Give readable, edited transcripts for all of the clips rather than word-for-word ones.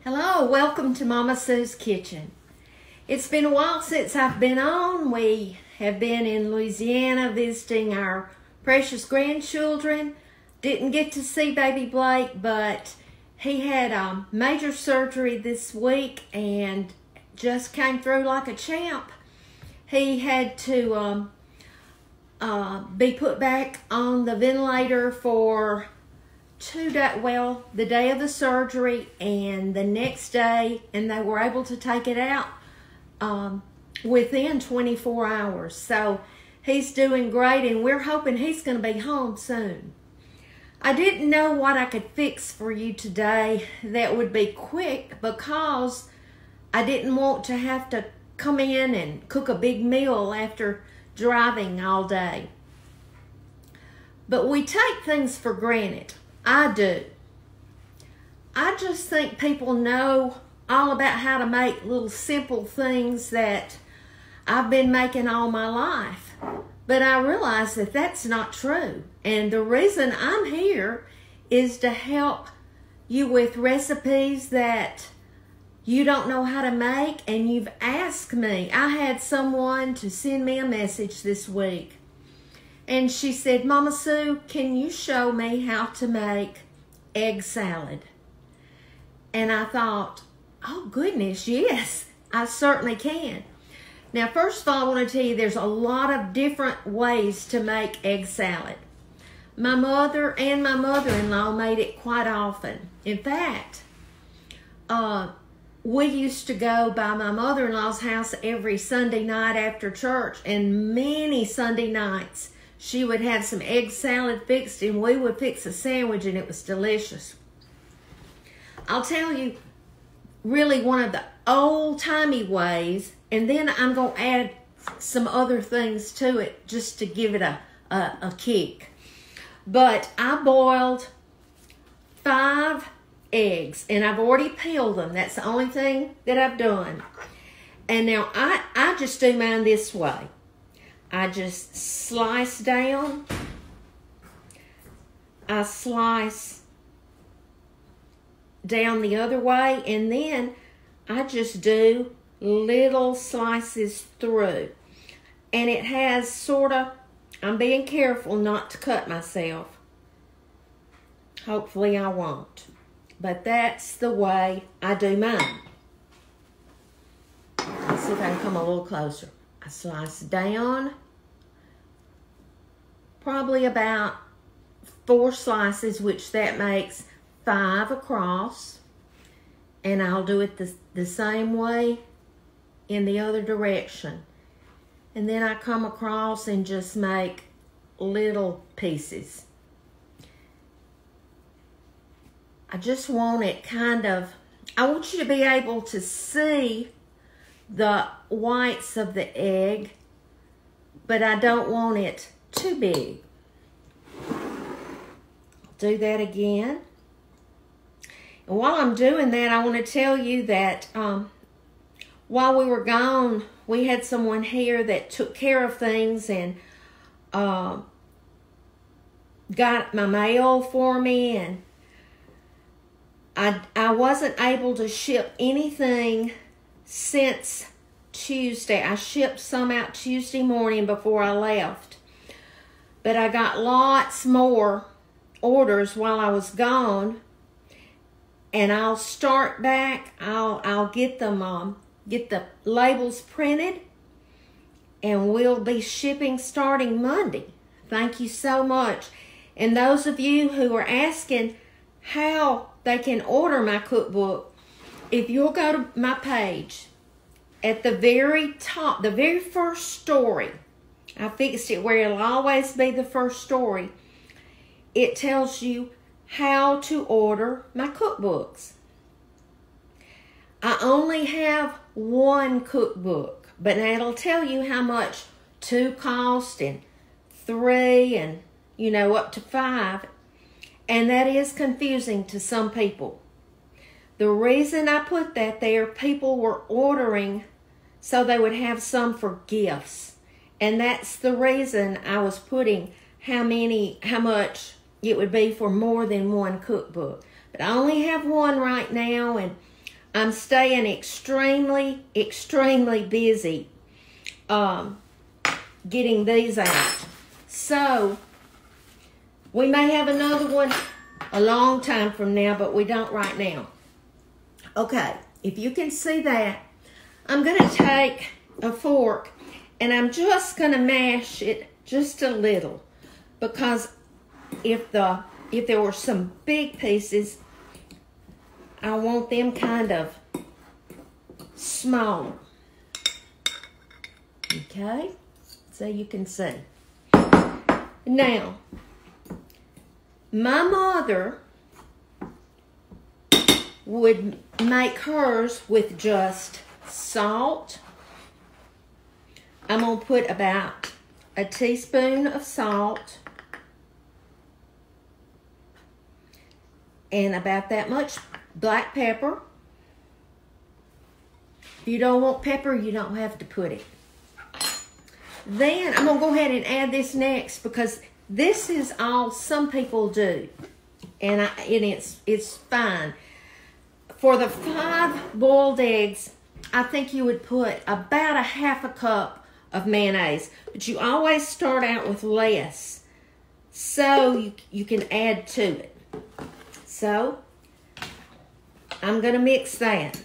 Hello, welcome to Mama Sue's Kitchen. It's been a while since I've been on. We have been in Louisiana visiting our precious grandchildren. Didn't get to see baby Blake, but he had major surgery this week and just came through like a champ. He had to be put back on the ventilator for the day of the surgery and the next day, and they were able to take it out within 24 hours. So he's doing great, and we're hoping he's going to be home soon. I didn't know what I could fix for you today that would be quick, because I didn't want to have to come in and cook a big meal after driving all day. But we take things for granted. I do. I just think people know all about how to make little simple things that I've been making all my life. But I realize that that's not true. And the reason I'm here is to help you with recipes that you don't know how to make and you've asked me. I had someone to send me a message this week. And she said, Mama Sue, can you show me how to make egg salad? And I thought, oh goodness, yes, I certainly can. Now, first of all, I want to tell you there's a lot of different ways to make egg salad. My mother and my mother-in-law made it quite often. In fact, we used to go by my mother-in-law's house every Sunday night after church, and many Sunday nights she would have some egg salad fixed, and we would fix a sandwich, and it was delicious. I'll tell you really one of the old-timey ways, and then I'm going to add some other things to it just to give it a kick. But I boiled 5 eggs, and I've already peeled them. That's the only thing that I've done. And now I just do mine this way. I just slice down. I slice down the other way, and then I just do little slices through. And it has sort of, I'm being careful not to cut myself. Hopefully I won't. But that's the way I do mine. Let's see if I can come a little closer. I slice down probably about 4 slices, which that makes 5 across. And I'll do it the same way in the other direction. And then I come across and just make little pieces. I just want it I want you to be able to see the whites of the egg, but I don't want it too big. Do that again. And while I'm doing that, I want to tell you that while we were gone, we had someone here that took care of things and got my mail for me, and I wasn't able to ship anything since Tuesday. I shipped some out Tuesday morning before I left. But I got lots more orders while I was gone. And I'll start back. I'll get them get the labels printed, and we'll be shipping starting Monday. Thank you so much. And those of you who are asking how they can order my cookbook, if you'll go to my page, at the very top, the very first story, I fixed it where it'll always be the first story. It tells you how to order my cookbooks. I only have 1 cookbook, but now it'll tell you how much 2 cost and 3 and, up to 5. And that is confusing to some people. The reason I put that there, people were ordering so they would have some for gifts. And that's the reason I was putting how much it would be for more than 1 cookbook. But I only have 1 right now, and I'm staying extremely, extremely busy getting these out. So, we may have another one a long time from now, but we don't right now. Okay, if you can see that, I'm going to take a fork and I'm just going to mash it just a little, because if there were some big pieces, I want them kind of small. Okay, so you can see. Now, my mother would make hers with just salt. I'm going to put about a teaspoon of salt and about that much black pepper. If you don't want pepper, you don't have to put it. Then I'm going to go ahead and add this next, because this is all some people do, and it's fine. For the 5 boiled eggs, I think you would put about a half a cup of mayonnaise, but you always start out with less, so you can add to it. So I'm going to mix that,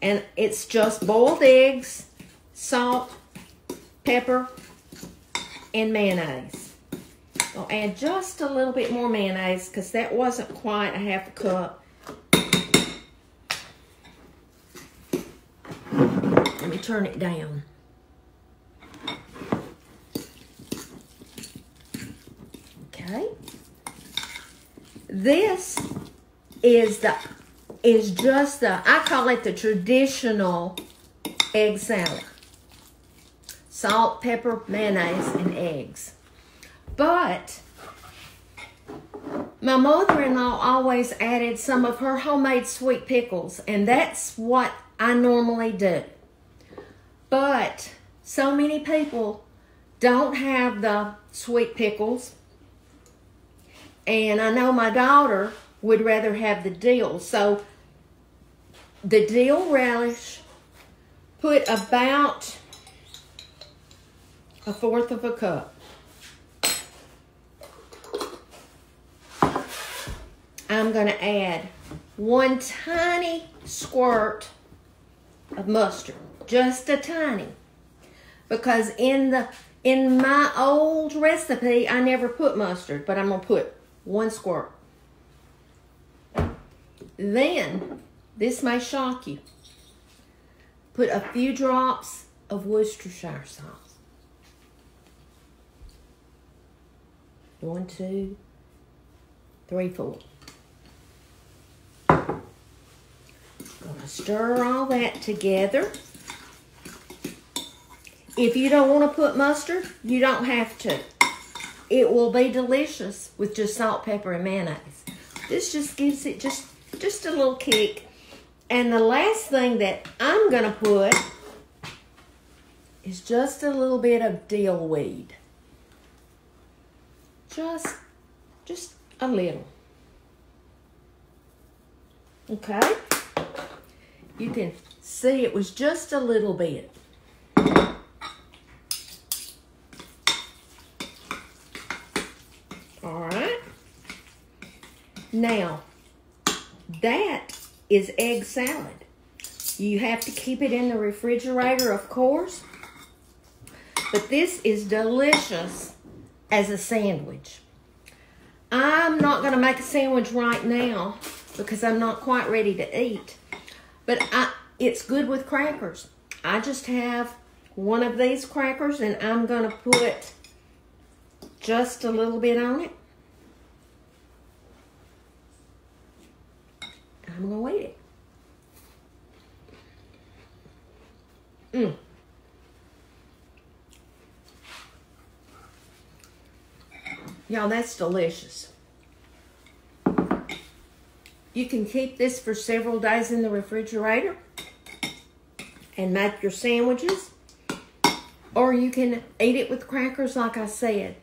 and it's just boiled eggs, salt, pepper, and mayonnaise. I'll add just a little bit more mayonnaise because that wasn't quite a half a cup. Let me turn it down. Okay. This is just the, I call it the traditional egg salad. Salt, pepper, mayonnaise, and eggs. But my mother-in-law always added some of her homemade sweet pickles, and that's what I normally do. But so many people don't have the sweet pickles, and I know my daughter would rather have the dill. So the dill relish, put about 1/4 of a cup. I'm going to add 1 tiny squirt of mustard, just a tiny, because in my old recipe I never put mustard, but I'm going to put 1 squirt. Then, this may shock you, put a few drops of Worcestershire sauce. 1, 2, 3, 4. Gonna stir all that together. If you don't want to put mustard, you don't have to. It will be delicious with just salt, pepper, and mayonnaise. This just gives it just a little kick. And the last thing that I'm gonna put is just a little bit of dill weed. Just a little. Okay? You can see it was just a little bit. All right. Now, that is egg salad. You have to keep it in the refrigerator, of course. But this is delicious as a sandwich. I'm not going to make a sandwich right now because I'm not quite ready to eat. But it's good with crackers. I just have one of these crackers and I'm going to put just a little bit on it. I'm going to eat it. Y'all, that's delicious. You can keep this for several days in the refrigerator and make your sandwiches, or you can eat it with crackers like I said.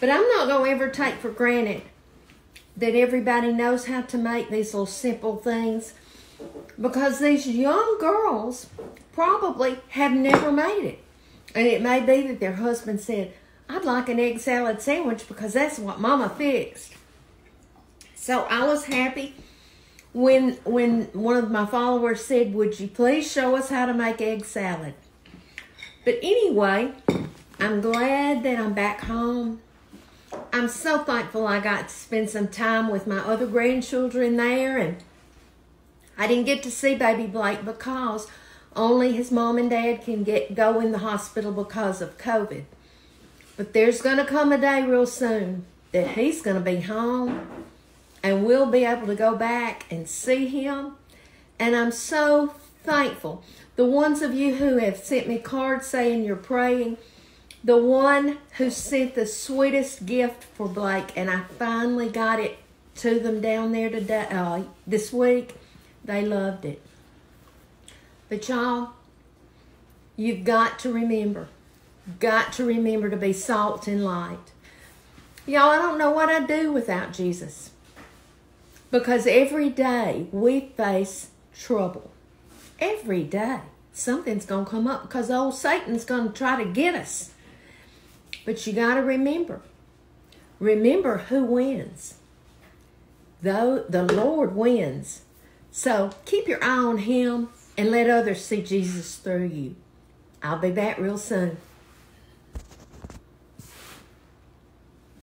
But I'm not going to ever take for granted that everybody knows how to make these little simple things, because these young girls probably have never made it. And it may be that their husband said, I'd like an egg salad sandwich because that's what Mama fixed. So I was happy when one of my followers said, would you please show us how to make egg salad? But anyway, I'm glad that I'm back home. I'm so thankful I got to spend some time with my other grandchildren there, and I didn't get to see baby Blake because only his mom and dad can go in the hospital because of COVID. But there's going to come a day real soon that he's going to be home and we'll be able to go back and see him. And I'm so thankful. The ones of you who have sent me cards saying you're praying, the one who sent the sweetest gift for Blake, and I finally got it to them down there today, this week, they loved it. But y'all, you've got to remember to be salt and light. Y'all, I don't know what I'd do without Jesus. Because every day we face trouble. Every day something's going to come up because old Satan's going to try to get us. But you got to remember who wins. Though the Lord wins. So keep your eye on him and let others see Jesus through you. I'll be back real soon.